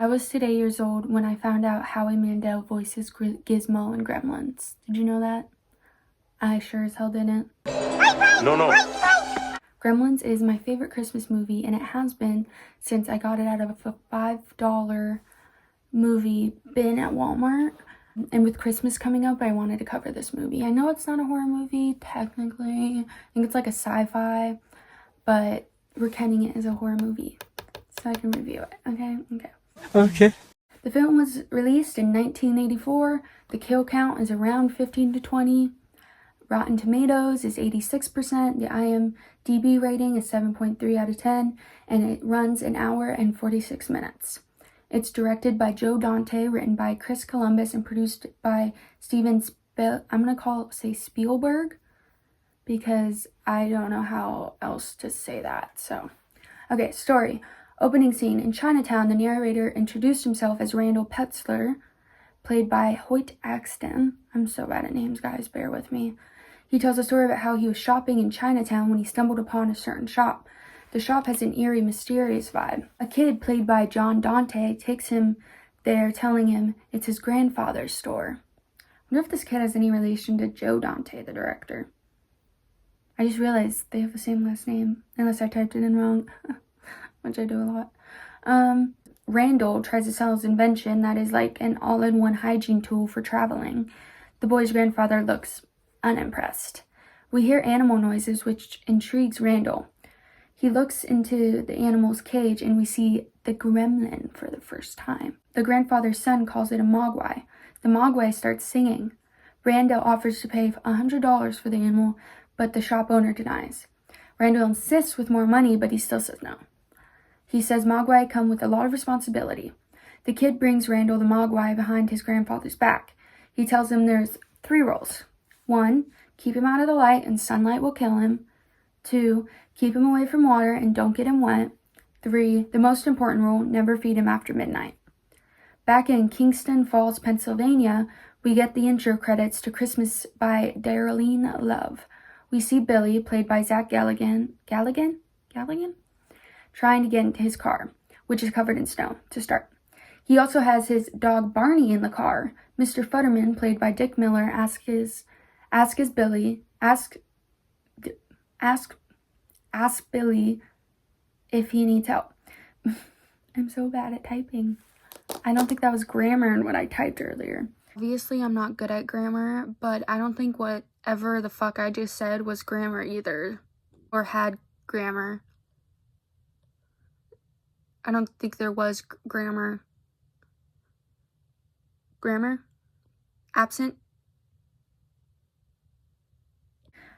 I was today years old when I found out Howie Mandel voices Gizmo in Gremlins. Did you know that? I sure as hell didn't. No. Gremlins is my favorite Christmas movie, and it has been since I got it out of a $5 movie bin at Walmart. And with Christmas coming up, I wanted to cover this movie. I know it's not a horror movie, technically. I think it's like a sci-fi, but we're counting it as a horror movie so I can review it, Okay. The film was released in 1984. The kill count is around 15 to 20. Rotten Tomatoes is 86%. The IMDb rating is 7.3 out of 10. And it runs an hour and 46 minutes. It's directed by Joe Dante, written by Chris Columbus, and produced by Steven Spielberg, because I don't know how else to say that. So, okay, story. Opening scene. In Chinatown, the narrator introduced himself as Randall Petzler, played by Hoyt Axton. I'm so bad at names, guys, bear with me. He tells a story about how he was shopping in Chinatown when he stumbled upon a certain shop. The shop has an eerie, mysterious vibe. A kid, played by John Dante, takes him there, telling him it's his grandfather's store. I wonder if this kid has any relation to Joe Dante, the director. I just realized they have the same last name, unless I typed it in wrong. Which I do a lot. Randall tries to sell his invention that is like an all-in-one hygiene tool for traveling. The boy's grandfather looks unimpressed. We hear animal noises, which intrigues Randall. He looks into the animal's cage and we see the gremlin for the first time. The grandfather's son calls it a mogwai. The mogwai starts singing. Randall offers to pay $100 for the animal, but the shop owner denies. Randall insists with more money, but he still says no. He says mogwai come with a lot of responsibility. The kid brings Randall the mogwai behind his grandfather's back. He tells him there's 3 rules. 1, keep him out of the light and sunlight will kill him. 2, keep him away from water and don't get him wet. 3, the most important rule, never feed him after midnight. Back in Kingston Falls, Pennsylvania, we get the intro credits to Christmas by Darlene Love. We see Billy, played by Zach Galligan? Trying to get into his car, which is covered in snow, to start. He also has his dog Barney in the car. Mr. Futterman, played by Dick Miller, asks Billy if he needs help. I'm so bad at typing. I don't think that was grammar in what I typed earlier. Obviously, I'm not good at grammar, but I don't think whatever the fuck I just said was grammar either, or had grammar. I don't think there was grammar. Grammar? Absent?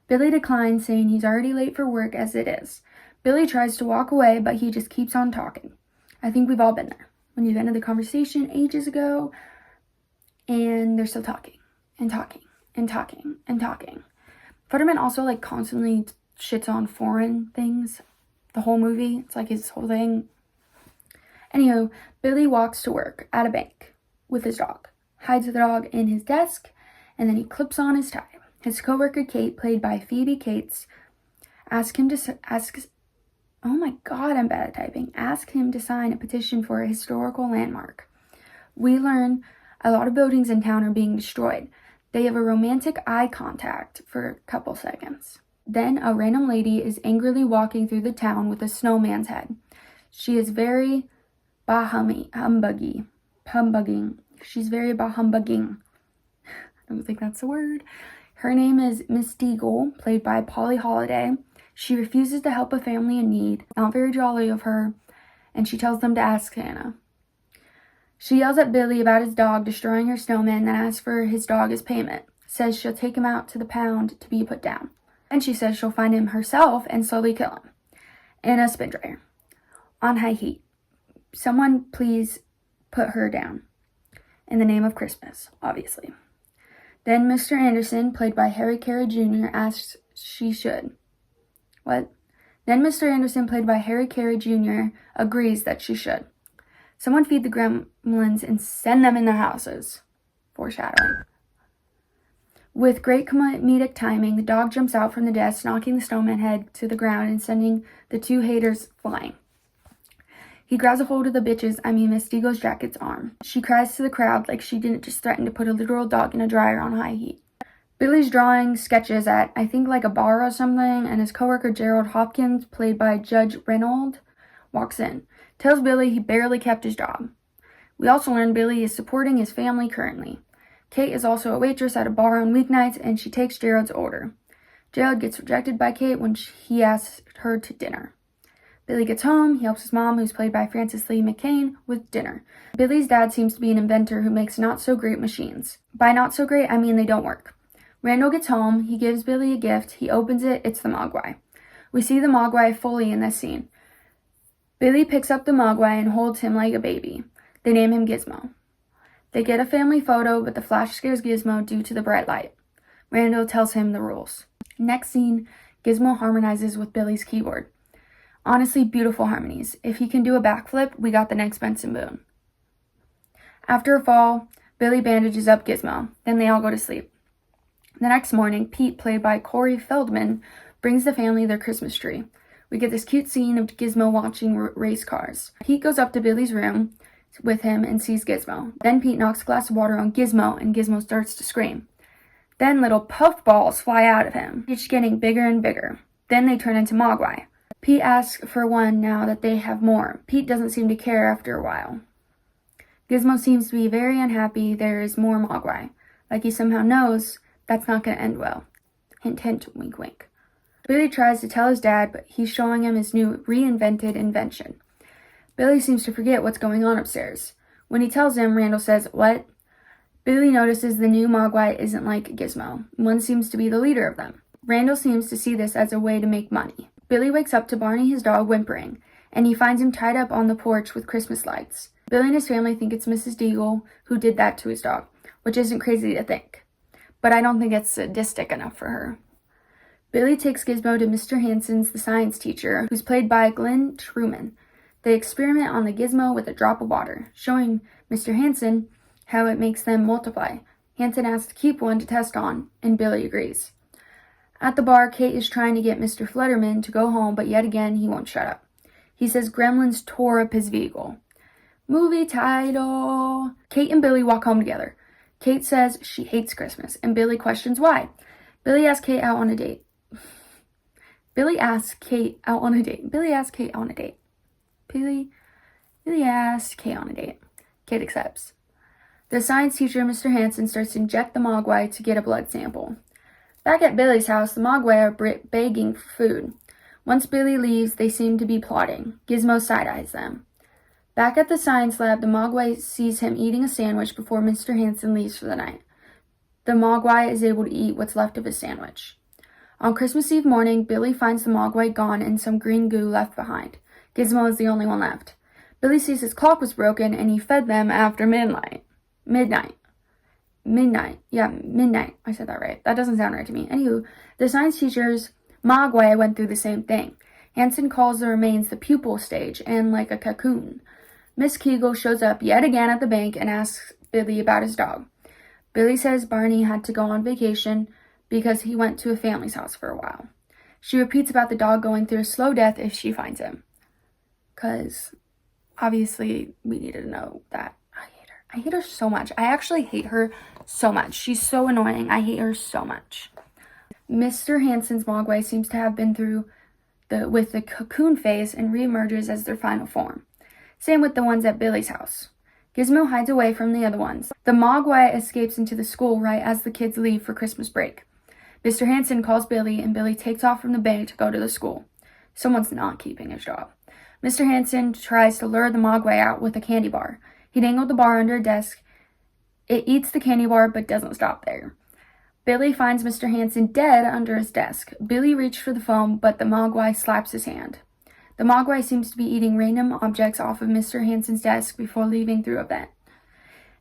Billy declines, saying he's already late for work as it is. Billy tries to walk away, but he just keeps on talking. I think we've all been there. When you've ended the conversation ages ago, and they're still talking, and talking, and talking, and talking. Futterman also, constantly shits on foreign things. The whole movie. It's like his whole thing. Anywho, Billy walks to work at a bank with his dog, hides the dog in his desk, and then he clips on his tie. His coworker Kate, played by Phoebe Cates, asks him to sign a petition for a historical landmark. We learn a lot of buildings in town are being destroyed. They have a romantic eye contact for a couple seconds. Then a random lady is angrily walking through the town with a snowman's head. She is very humbugging. She's very humbugging. I don't think that's a word. Her name is Miss Deagle, played by Polly Holiday. She refuses to help a family in need. Not very jolly of her. And she tells them to ask Santa. She yells at Billy about his dog destroying her snowman, then asks for his dog as payment. Says she'll take him out to the pound to be put down. And she says she'll find him herself and slowly kill him. In a spin dryer. On high heat. Someone please put her down. In the name of Christmas, obviously. Then Mr. Anderson, played by Harry Carey Jr., asks she should. What? Then Mr. Anderson, played by Harry Carey Jr., agrees that she should. Someone feed the gremlins and send them in their houses. Foreshadowing. With great comedic timing, the dog jumps out from the desk, knocking the snowman head to the ground and sending the 2 haters flying. He grabs a hold of Miss Deagle's jacket's arm. She cries to the crowd like she didn't just threaten to put a literal dog in a dryer on high heat. Billy's drawing sketches at, I think, like a bar or something, and his coworker Gerald Hopkins, played by Judge Reynolds, walks in. Tells Billy he barely kept his job. We also learn Billy is supporting his family currently. Kate is also a waitress at a bar on weeknights, and she takes Gerald's order. Gerald gets rejected by Kate when he asks her to dinner. Billy gets home, he helps his mom, who's played by Frances Lee McCain, with dinner. Billy's dad seems to be an inventor who makes not-so-great machines. By not-so-great, I mean they don't work. Randall gets home, he gives Billy a gift, he opens it, it's the Mogwai. We see the Mogwai fully in this scene. Billy picks up the Mogwai and holds him like a baby. They name him Gizmo. They get a family photo, but the flash scares Gizmo due to the bright light. Randall tells him the rules. Next scene, Gizmo harmonizes with Billy's keyboard. Honestly, beautiful harmonies. If he can do a backflip, we got the next Benson Boone. After a fall, Billy bandages up Gizmo. Then they all go to sleep. The next morning, Pete, played by Corey Feldman, brings the family their Christmas tree. We get this cute scene of Gizmo watching race cars. Pete goes up to Billy's room with him and sees Gizmo. Then Pete knocks a glass of water on Gizmo, and Gizmo starts to scream. Then little puff balls fly out of him, each getting bigger and bigger. Then they turn into Mogwai. Pete asks for one now that they have more. Pete doesn't seem to care after a while. Gizmo seems to be very unhappy there is more Mogwai. Like he somehow knows that's not going to end well. Hint, hint, wink, wink. Billy tries to tell his dad, but he's showing him his new reinvented invention. Billy seems to forget what's going on upstairs. When he tells him, Randall says, "What?" Billy notices the new Mogwai isn't like Gizmo. One seems to be the leader of them. Randall seems to see this as a way to make money. Billy wakes up to Barney, his dog, whimpering, and he finds him tied up on the porch with Christmas lights. Billy and his family think it's Mrs. Deagle who did that to his dog, which isn't crazy to think. But I don't think it's sadistic enough for her. Billy takes Gizmo to Mr. Hansen's, the science teacher, who's played by Glenn Truman. They experiment on the Gizmo with a drop of water, showing Mr. Hansen how it makes them multiply. Hansen asks to keep one to test on, and Billy agrees. At the bar, Kate is trying to get Mr. Flutterman to go home, but yet again, he won't shut up. He says Gremlins tore up his vehicle. Movie title. Kate and Billy walk home together. Kate says she hates Christmas, and Billy questions why. Billy asks Kate out on a date. Billy asks Kate on a date. Kate accepts. The science teacher, Mr. Hansen, starts to inject the Mogwai to get a blood sample. Back at Billy's house, the Mogwai are begging for food. Once Billy leaves, they seem to be plotting. Gizmo side-eyes them. Back at the science lab, the Mogwai sees him eating a sandwich before Mr. Hansen leaves for the night. The Mogwai is able to eat what's left of his sandwich. On Christmas Eve morning, Billy finds the Mogwai gone and some green goo left behind. Gizmo is the only one left. Billy sees his clock was broken and he fed them after midnight. Midnight. I said that right. That doesn't sound right to me. Anywho, the science teacher's Mogwai went through the same thing. Hansen calls the remains the pupal stage and like a cocoon. Miss Kegel shows up yet again at the bank and asks Billy about his dog. Billy says Barney had to go on vacation because he went to a family's house for a while. She repeats about the dog going through a slow death if she finds him. Because, obviously, we needed to know that. I hate her so much. I actually hate her so much. She's so annoying. I hate her so much. Mr. Hansen's Mogwai seems to have been through with the cocoon phase and reemerges as their final form. Same with the ones at Billy's house. Gizmo hides away from the other ones. The Mogwai escapes into the school right as the kids leave for Christmas break. Mr. Hansen calls Billy, and Billy takes off from the bank to go to the school. Someone's not keeping his job. Mr. Hansen tries to lure the Mogwai out with a candy bar. He dangled the bar under a desk. It eats the candy bar, but doesn't stop there. Billy finds Mr. Hansen dead under his desk. Billy reaches for the phone, but the Mogwai slaps his hand. The Mogwai seems to be eating random objects off of Mr. Hansen's desk before leaving through a vent.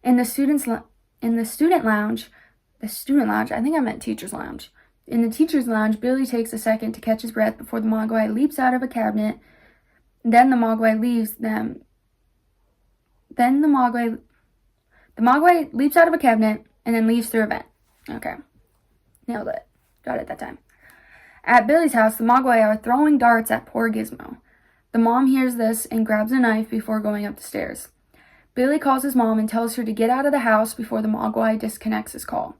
In the student lounge, I think I meant teacher's lounge. In the teacher's lounge, Billy takes a second to catch his breath before the Mogwai leaps out of a cabinet. Then the Mogwai leaves them. Then the Mogwai leaps out of a cabinet and then leaves through a vent. Okay. Nailed it. Got it that time. At Billy's house, the Mogwai are throwing darts at poor Gizmo. The mom hears this and grabs a knife before going up the stairs. Billy calls his mom and tells her to get out of the house before the Mogwai disconnects his call.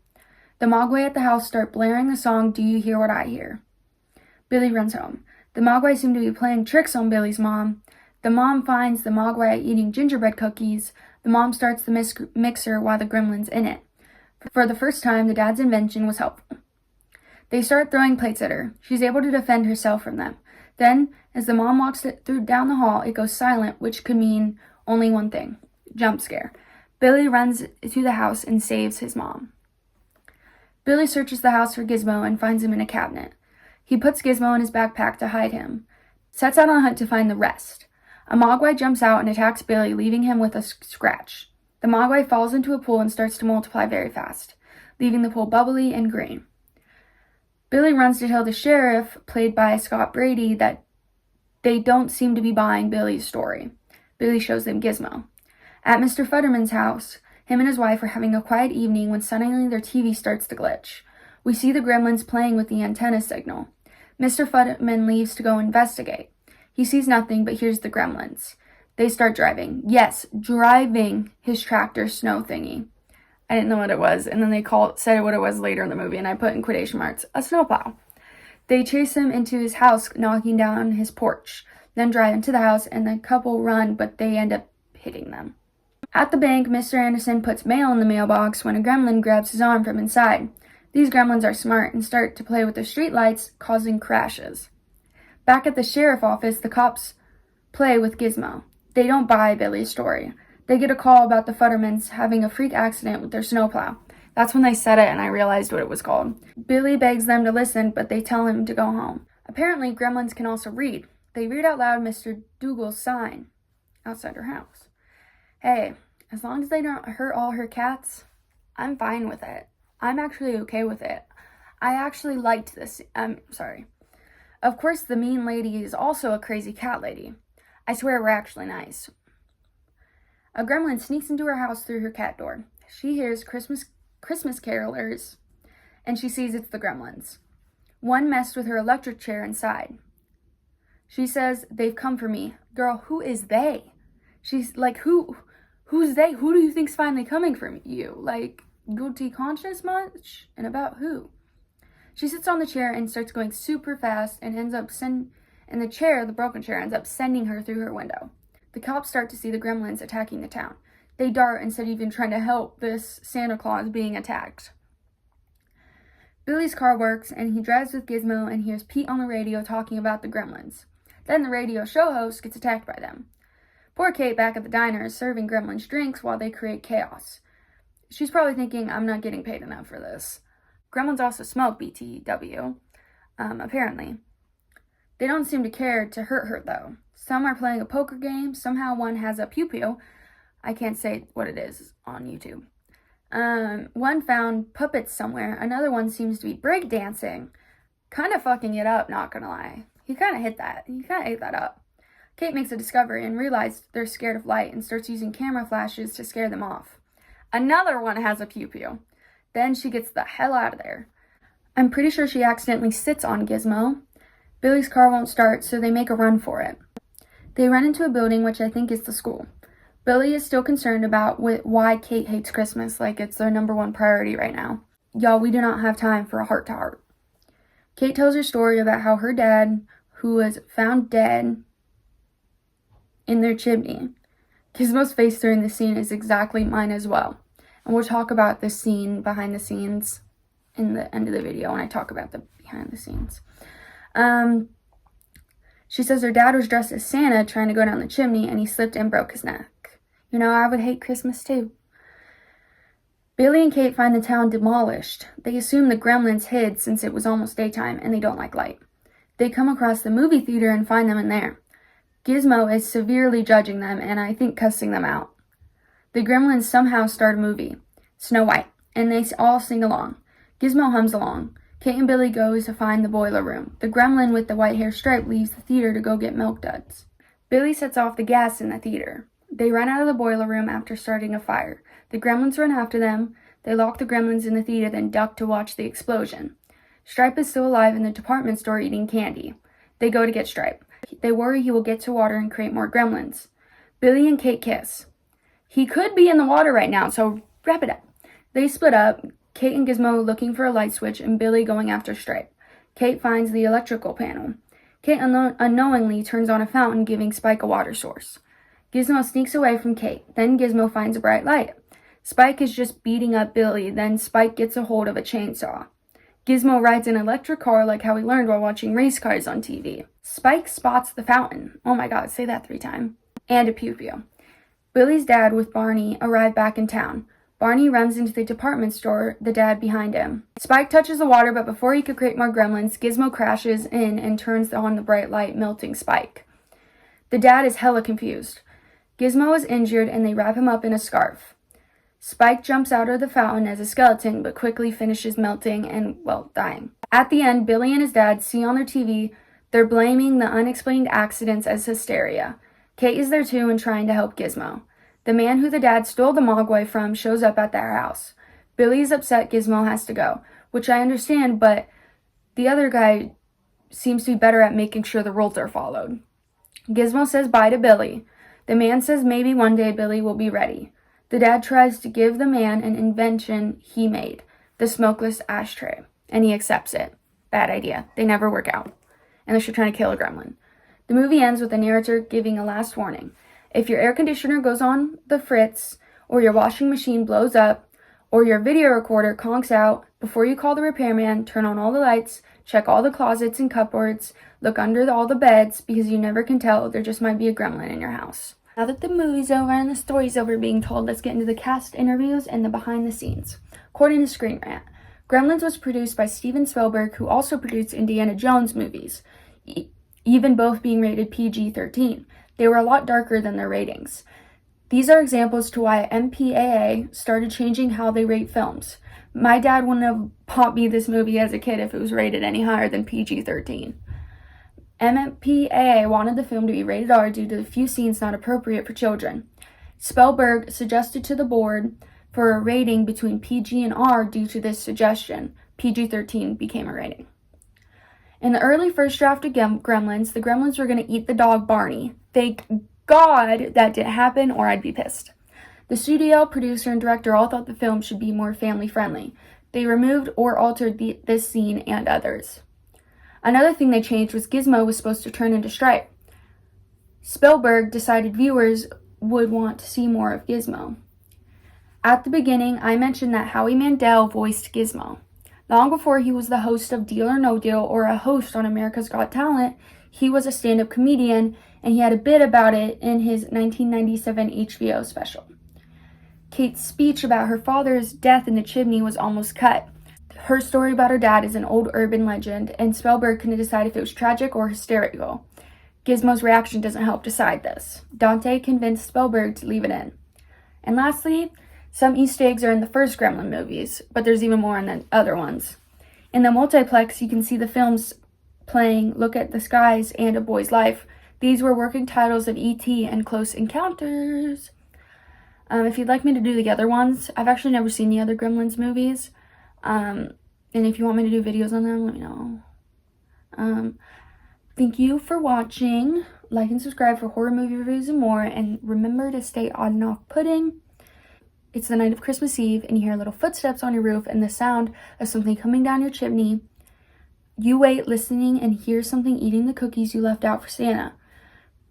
The Mogwai at the house start blaring the song, "Do You Hear What I Hear?" Billy runs home. The Mogwai seem to be playing tricks on Billy's mom. The mom finds the Mogwai eating gingerbread cookies. The mom starts the mixer while the gremlin's in it. For the first time, the dad's invention was helpful. They start throwing plates at her. She's able to defend herself from them. Then, as the mom walks down the hall, it goes silent, which could mean only one thing: jump scare. Billy runs to the house and saves his mom. Billy searches the house for Gizmo and finds him in a cabinet. He puts Gizmo in his backpack to hide him. Sets out on a hunt to find the rest. A Mogwai jumps out and attacks Billy, leaving him with a scratch. The Mogwai falls into a pool and starts to multiply very fast, leaving the pool bubbly and green. Billy runs to tell the sheriff, played by Scott Brady, that they don't seem to be buying Billy's story. Billy shows them Gizmo. At Mr. Futterman's house, him and his wife are having a quiet evening when suddenly their TV starts to glitch. We see the gremlins playing with the antenna signal. Mr. Futterman leaves to go investigate. He sees nothing but hears the gremlins. They start driving. Yes, driving his tractor snow thingy. I didn't know what it was, and then they said what it was later in the movie, and I put in quotation marks, a snowplow. They chase him into his house, knocking down his porch, then drive into the house, and the couple run, but they end up hitting them. At the bank, Mr. Anderson puts mail in the mailbox when a gremlin grabs his arm from inside. These gremlins are smart and start to play with the streetlights, causing crashes. Back at the sheriff office, the cops play with Gizmo. They don't buy Billy's story. They get a call about the Futtermans having a freak accident with their snowplow. That's when they said it and I realized what it was called. Billy begs them to listen, but they tell him to go home. Apparently, gremlins can also read. They read out loud Mr. Dougal's sign outside her house. Hey, as long as they don't hurt all her cats, I'm fine with it. I'm actually okay with it. I actually liked this. Of course, the mean lady is also a crazy cat lady. I swear we're actually nice. A gremlin sneaks into her house through her cat door. She hears Christmas carolers, and she sees it's the gremlins. One messed with her electric chair inside. She says, "They've come for me." Girl, who is they? She's like, who's they? Who do you think's finally coming for you? Like, guilty conscience much? And about who? She sits on the chair and starts going super fast and ends up the broken chair ends up sending her through her window. The cops start to see the gremlins attacking the town. They dart instead of even trying to help this Santa Claus being attacked. Billy's car works and he drives with Gizmo and hears Pete on the radio talking about the gremlins. Then the radio show host gets attacked by them. Poor Kate back at the diner is serving gremlins drinks while they create chaos. She's probably thinking, I'm not getting paid enough for this. Gremlins also smoke BTW, apparently. They don't seem to care to hurt her, though. Some are playing a poker game. Somehow one has a pew-pew. I can't say what it is on YouTube. One found puppets somewhere. Another one seems to be breakdancing. Kind of fucking it up, not gonna lie. He kind of ate that up. Kate makes a discovery and realizes they're scared of light and starts using camera flashes to scare them off. Another one has a pew-pew. Then she gets the hell out of there. I'm pretty sure she accidentally sits on Gizmo. Billy's car won't start, so they make a run for it. They run into a building, which I think is the school. Billy is still concerned about why Kate hates Christmas, like it's their number one priority right now. Y'all, we do not have time for a heart-to-heart. Kate tells her story about how her dad, who was found dead in their chimney. Gizmo's face during the scene is exactly mine as well. And we'll talk about this scene behind the scenes in the end of the video when I talk about the behind the scenes. She says her dad was dressed as Santa trying to go down the chimney and he slipped and broke his neck. You know, I would hate Christmas too. Billy and Kate find the town demolished. They assume the gremlins hid since it was almost daytime and they don't like light. They come across the movie theater and find them in there. Gizmo is severely judging them and I think cussing them out. The gremlins somehow start a movie, Snow White, and they all sing along. Gizmo hums along. Kate and Billy goes to find the boiler room. The gremlin with the white hair stripe leaves the theater to go get milk duds. Billy sets off the gas in the theater. They run out of the boiler room after starting a fire. The gremlins run after them. They lock the gremlins in the theater, then duck to watch the explosion. Stripe is still alive in the department store eating candy. They go to get Stripe. They worry he will get to water and create more gremlins. Billy and Kate kiss. He could be in the water right now, so wrap it up. They split up, Kate and Gizmo looking for a light switch and Billy going after Stripe. Kate finds the electrical panel. Kate unknowingly turns on a fountain, giving Spike a water source. Gizmo sneaks away from Kate. Then Gizmo finds a bright light. Spike is just beating up Billy. Then Spike gets a hold of a chainsaw. Gizmo rides an electric car like how we learned while watching race cars on TV. Spike spots the fountain. Oh my god, say that 3 times. And a pew-pew. Billy's dad with Barney arrive back in town. Barney runs into the department store, the dad behind him. Spike touches the water, but before he could create more gremlins, Gizmo crashes in and turns on the bright light, melting Spike. The dad is hella confused. Gizmo is injured and they wrap him up in a scarf. Spike jumps out of the fountain as a skeleton, but quickly finishes melting and, well, dying. At the end, Billy and his dad see on their TV they're blaming the unexplained accidents as hysteria. Kate is there too and trying to help Gizmo. The man who the dad stole the Mogwai from shows up at their house. Billy is upset Gizmo has to go, which I understand, but the other guy seems to be better at making sure the rules are followed. Gizmo says bye to Billy. The man says maybe one day Billy will be ready. The dad tries to give the man an invention he made, the smokeless ashtray, and he accepts it. Bad idea. They never work out, unless you're trying to kill a gremlin. The movie ends with the narrator giving a last warning. If your air conditioner goes on the fritz, or your washing machine blows up, or your video recorder conks out, before you call the repairman, turn on all the lights, check all the closets and cupboards, look under all the beds, because you never can tell, there just might be a gremlin in your house. Now that the movie's over and the story's over being told, let's get into the cast interviews and the behind the scenes. According to Screenrant, Gremlins was produced by Steven Spielberg, who also produced Indiana Jones movies, even both being rated PG-13. They were a lot darker than their ratings. These are examples to why MPAA started changing how they rate films. My dad wouldn't have bought me this movie as a kid if it was rated any higher than PG-13. MPAA wanted the film to be rated R due to the few scenes not appropriate for children. Spielberg suggested to the board for a rating between PG and R. Due to this suggestion, PG-13 became a rating. In the early first draft of Gremlins, the Gremlins were going to eat the dog Barney. Thank God that didn't happen, or I'd be pissed. The studio, producer, and director all thought the film should be more family-friendly. They removed or altered this scene and others. Another thing they changed was Gizmo was supposed to turn into Stripe. Spielberg decided viewers would want to see more of Gizmo. At the beginning, I mentioned that Howie Mandel voiced Gizmo. Long before he was the host of Deal or No Deal or a host on America's Got Talent, he was a stand-up comedian, and he had a bit about it in his 1997 HBO special. Kate's speech about her father's death in the chimney was almost cut. Her story about her dad is an old urban legend, and Spielberg couldn't decide if it was tragic or hysterical. Gizmo's reaction doesn't help decide this. Dante convinced Spielberg to leave it in. And lastly, some Easter eggs are in the first Gremlin movies, but there's even more in the other ones. In the multiplex, you can see the films playing Look at the Skies and A Boy's Life. These were working titles of E.T. and Close Encounters. If you'd like me to do the other ones, I've actually never seen the other Gremlins movies. And if you want me to do videos on them, let me know. Thank you for watching. Like and subscribe for horror movie reviews and more. And remember to stay odd and off-putting. It's the night of Christmas Eve, and you hear little footsteps on your roof and the sound of something coming down your chimney. You wait, listening, and hear something eating the cookies you left out for Santa.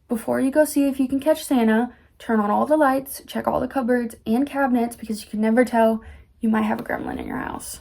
Before you go see if you can catch Santa, turn on all the lights, check all the cupboards and cabinets, because you can never tell, you might have a gremlin in your house.